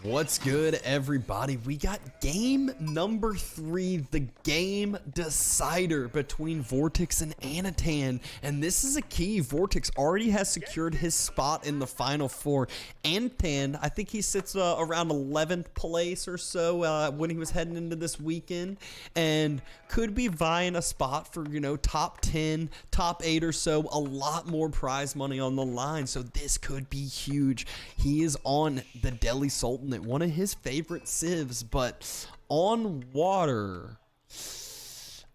What's good, everybody? We got game number 3, the game decider between Vortix and Anotand, and this is a key. Vortix already has secured his spot in the final 4. Anotand, I think he sits around 11th place or so when he was heading into this weekend, and could be vying a spot for, you know, top 10, top 8 or so. A lot more prize money on the line, so this could be huge. He is on the Delhi Sultanate, one of his favorite civs, but on water,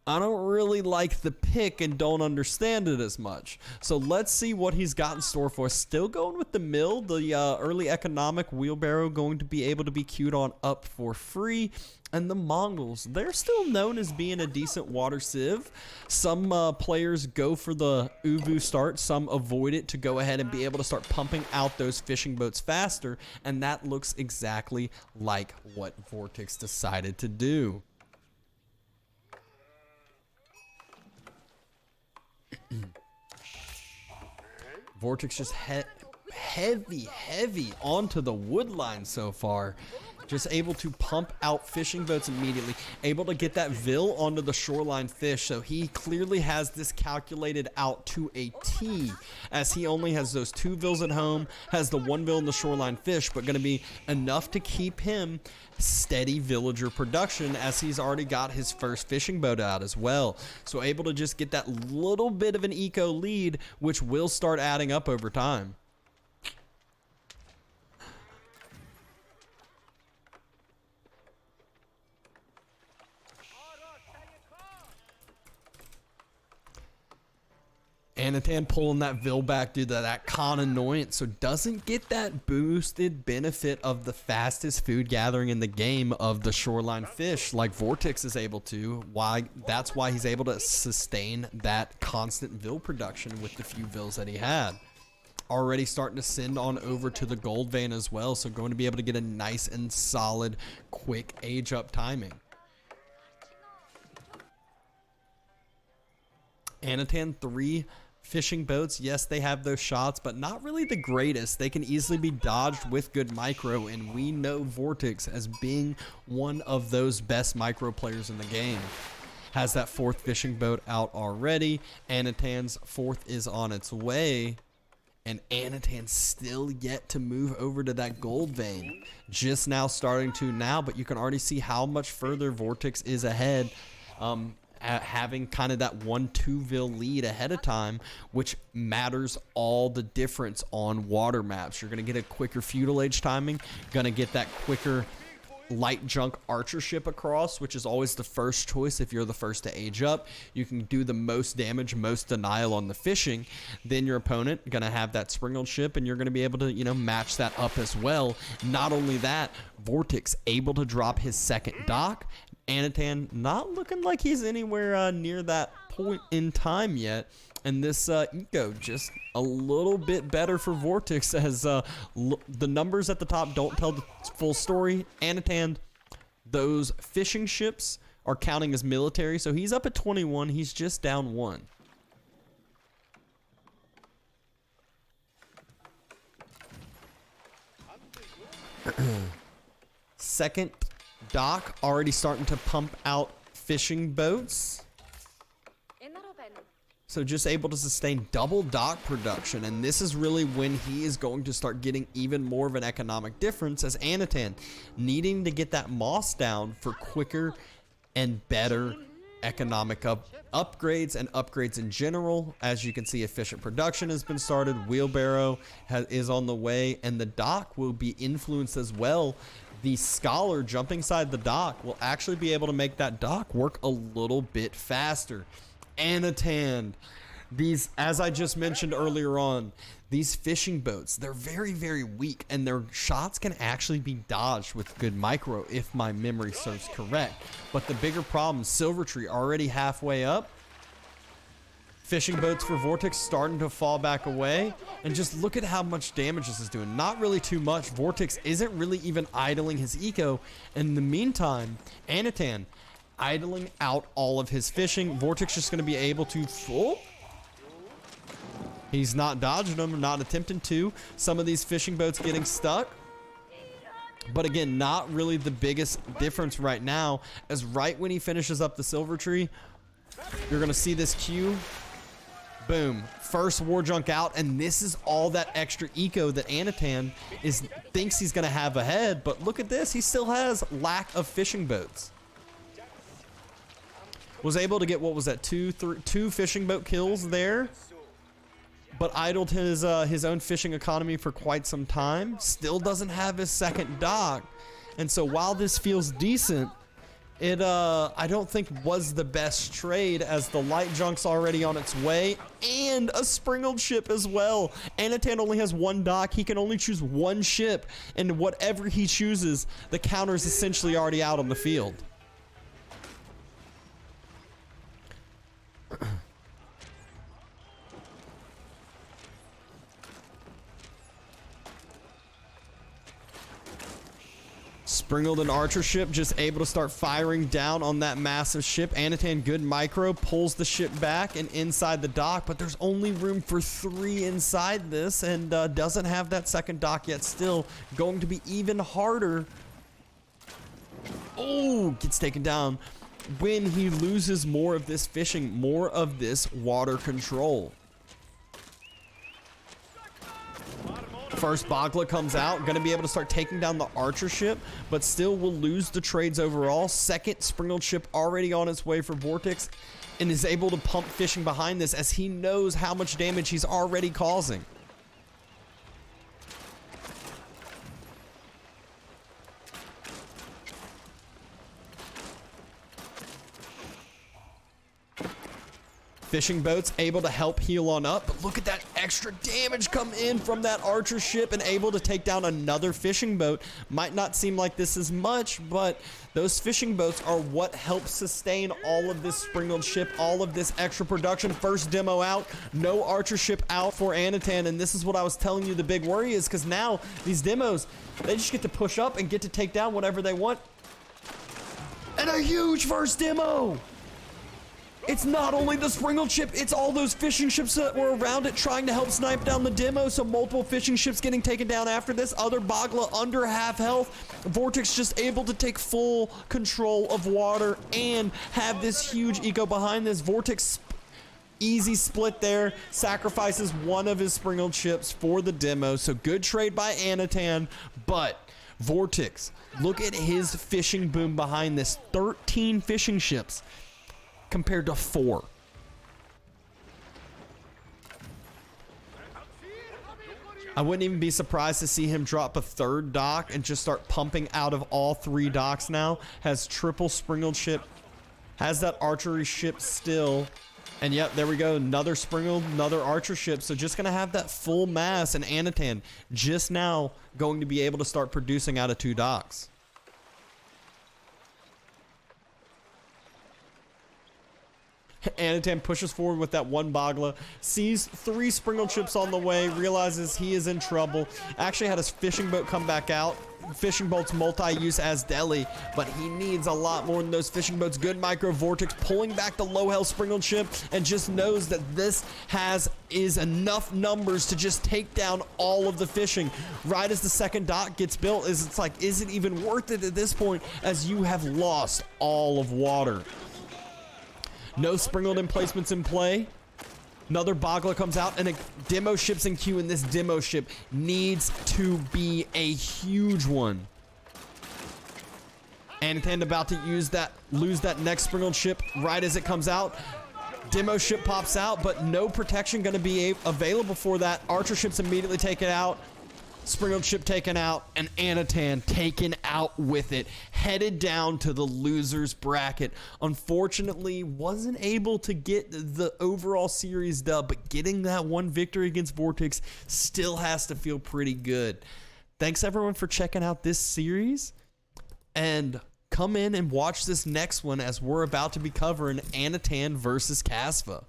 I don't really like the pick and don't understand it as much. So let's see what he's got in store for us. Still going with the mill, the early economic wheelbarrow going to be able to be queued on up for free. And the Mongols, they're still known as being a decent water civ. Some players go for the Uvu start, some avoid it to go ahead and be able to start pumping out those fishing boats faster, and that looks exactly like what Vortix decided to do. Vortix just heavy onto the wood line so far. Just able to pump out fishing boats immediately, able to get that vill onto the shoreline fish. So he clearly has this calculated out to a T, as he only has those 2 vills at home, has the 1 vill in the shoreline fish, but going to be enough to keep him steady villager production, as he's already got his first fishing boat out as well. So able to just get that little bit of an eco lead, which will start adding up over time. Anotand pulling that vill back due to that con annoyance, so doesn't get that boosted benefit of the fastest food gathering in the game of the shoreline fish like Vortix is able to. That's why he's able to sustain that constant vill production with the few vills that he had. Already starting to send on over to the gold vein as well, so going to be able to get a nice and solid quick age up timing. Anotand 3 fishing boats, yes, they have those shots, but not really the greatest. They can easily be dodged with good micro, and we know Vortix as being one of those best micro players in the game. Has that 4th fishing boat out already. Anotand's 4th is on its way, and Anotand's still yet to move over to that gold vein. Just now starting to now, but you can already see how much further Vortix is ahead. Having kind of that 1-2 vill lead ahead of time, which matters all the difference on water maps. You're going to get a quicker feudal age timing, going to get that quicker light junk archer ship across, which is always the first choice if you're the first to age up. You can do the most damage, most denial on the fishing. Then your opponent going to have that springled ship, and you're going to be able to, you know, match that up as well. Not only that, Vortix able to drop his 2nd dock. Anotand not looking like he's anywhere near that point in time yet. And this eco just a little bit better for Vortix, as the numbers at the top don't tell the full story. Anotand, those fishing ships are counting as military, so he's up at 21. He's just down 1. Second dock already starting to pump out fishing boats. So just able to sustain double dock production, and this is really when he is going to start getting even more of an economic difference, as Anotand needing to get that moss down for quicker and better economic upgrades and upgrades in general. As you can see, efficient production has been started, wheelbarrow is on the way, and the dock will be influenced as well. The scholar jumping side the dock will actually be able to make that dock work a little bit faster. Anotand, these, as I just mentioned earlier on, these fishing boats, they're very weak, and their shots can actually be dodged with good micro if my memory serves correct. But the bigger problem, Silver Tree already halfway up. Fishing boats for Vortix starting to fall back away, and just look at how much damage this is doing. Not really too much. Vortix isn't really even idling his eco. In the meantime, Anotand idling out all of his fishing. Vortix just going to be able to He's not dodging them, not attempting to. Some of these fishing boats getting stuck. But again, not really the biggest difference right now, as right when he finishes up the silver tree, you're going to see this Q. Boom. First war junk out, and this is all that extra eco that Anotand thinks he's going to have ahead. But look at this. He still has lack of fishing boats. Was able to get, what was that, two fishing boat kills there. But idled his own fishing economy for quite some time. Still doesn't have his second dock. And so while this feels decent, it I don't think was the best trade, as the light junk's already on its way, and a sprinkled ship as well. Anotand only has one dock. He can only choose one ship, and whatever he chooses, the counter is essentially already out on the field. Sprinkled and archer ship just able to start firing down on that massive ship. Anotand, good micro, pulls the ship back and inside the dock, but there's only room for 3 inside this, and doesn't have that second dock yet. Still going to be even harder. Oh, gets taken down when he loses more of this fishing, more of this water control. First Bagla comes out, going to be able to start taking down the archer ship, but still will lose the trades overall. Second sprinkled ship already on its way for Vortix, and is able to pump fishing behind this, as he knows how much damage he's already causing. Fishing boats able to help heal on up, but look at that extra damage come in from that archer ship, and able to take down another fishing boat. Might not seem like this is much, but those fishing boats are what helps sustain all of this sprinkled ship, all of this extra production. First demo out, no archer ship out for Anotand, and this is what I was telling you the big worry is, because now these demos, they just get to push up and get to take down whatever they want. And a huge first demo! It's not only the sprinkled ship, it's all those fishing ships that were around it trying to help snipe down the demo. So multiple fishing ships getting taken down after this. Other Bagla under half health. Vortix just able to take full control of water and have this huge eco behind this. Vortix easy split there. Sacrifices one of his sprinkled ships for the demo. So good trade by Anotand, but Vortix, look at his fishing boom behind this. 13 fishing ships compared to 4. I wouldn't even be surprised to see him drop a third dock and just start pumping out of all 3 docks now. Has triple sprinkled ship, has that archery ship still, and yep, there we go, another sprinkled, another archer ship. So just gonna have that full mass, and Anotand just now going to be able to start producing out of 2 docks. Anotand pushes forward with that one Bagla, sees 3 sprinkled ships on the way, realizes he is in trouble. Actually had his fishing boat come back out. Fishing boats multi-use as Delhi, but he needs a lot more than those fishing boats. Good micro. Vortix pulling back the low health sprinkled ship, and just knows that this is enough numbers to just take down all of the fishing. Right as the second dock gets built, it's like, is it even worth it at this point, as you have lost all of water? No sprinkled emplacements in play. Another Bagla comes out, and a demo ship's in queue, and this demo ship needs to be a huge one. Anotand about to lose that next sprinkled ship right as it comes out. Demo ship pops out, but no protection going to be available for that. Archer ship's immediately taken out. Sprinkled ship taken out, and Anotand taken out with it, headed down to the losers bracket. Unfortunately, wasn't able to get the overall series dub, but getting that one victory against Vortix still has to feel pretty good. Thanks everyone for checking out this series, and come in and watch this next one, as we're about to be covering Anotand versus Casva.